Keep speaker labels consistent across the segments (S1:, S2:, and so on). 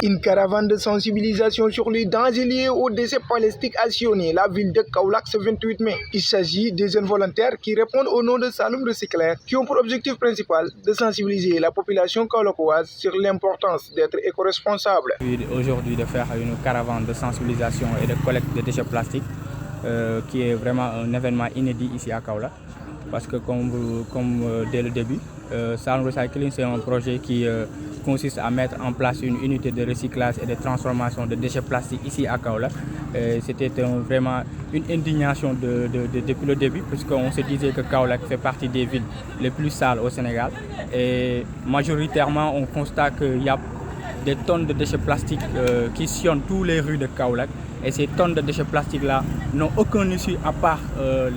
S1: Une caravane de sensibilisation sur les dangers liés aux déchets plastiques a sillonné la ville de Kaolack ce 28 mai. Il s'agit des jeunes volontaires qui répondent au nom de Saloum Recycler, qui ont pour objectif principal de sensibiliser la population kaolackoise sur l'importance d'être éco-responsable.
S2: Aujourd'hui, de faire une caravane de sensibilisation et de collecte de déchets plastiques, qui est vraiment un événement inédit ici à Kaolack. Parce que comme dès le début, Saloum Recycling, c'est un projet qui consiste à mettre en place une unité de recyclage et de transformation de déchets plastiques ici à Kaolack. C'était vraiment une indignation depuis le début, puisqu'on se disait que Kaolack fait partie des villes les plus sales au Sénégal. Et majoritairement, on constate qu'il y a des tonnes de déchets plastiques qui sillonnent toutes les rues de Kaolack. Et ces tonnes de déchets plastiques-là n'ont aucun issue à part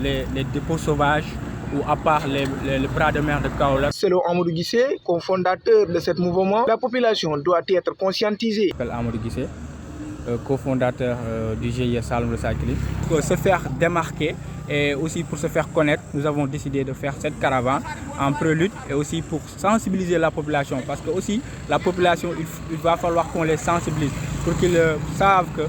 S2: les dépôts sauvages ou à part les bras de mer de Kaolack.
S1: Selon Amadou Guissé, cofondateur de ce mouvement, la population doit être conscientisée.
S2: Je m'appelle Amadou Guissé, cofondateur du GIE Saloum Recycling. Pour se faire démarquer et aussi pour se faire connaître, nous avons décidé de faire cette caravane en prélude et aussi pour sensibiliser la population. Parce que aussi, la population, il va falloir qu'on les sensibilise pour qu'ils savent que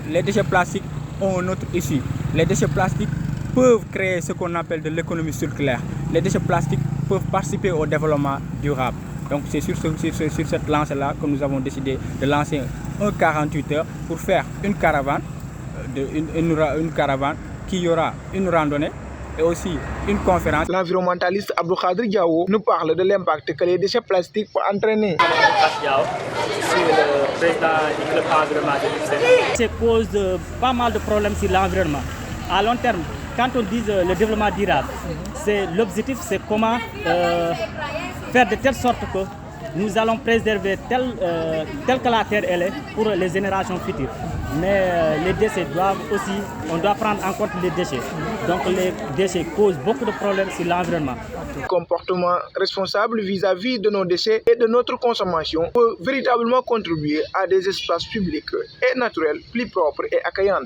S2: les déchets plastiques ont une autre issue. Les déchets plastiques peuvent créer ce qu'on appelle de l'économie circulaire. Les déchets plastiques peuvent participer au développement durable. Donc c'est sur cette lancée-là que nous avons décidé de lancer un 48 heures pour faire une caravane, une caravane qui aura une randonnée et aussi une conférence.
S1: L'environnementaliste Abdou Khadir Diawo nous parle de l'impact que les déchets plastiques peuvent entraîner.
S3: Je suis le président du club environnement de l'UFC. Ça cause pas mal de problèmes sur l'environnement. À long terme, quand on dit le développement durable, l'objectif c'est comment faire de telle sorte que nous allons préserver telle que la terre elle est pour les générations futures. Mais les déchets doivent aussi, on doit prendre en compte les déchets. Donc les déchets causent beaucoup de problèmes sur l'environnement.
S1: Comportement responsable vis-à-vis de nos déchets et de notre consommation peut véritablement contribuer à des espaces publics et naturels plus propres et accueillants.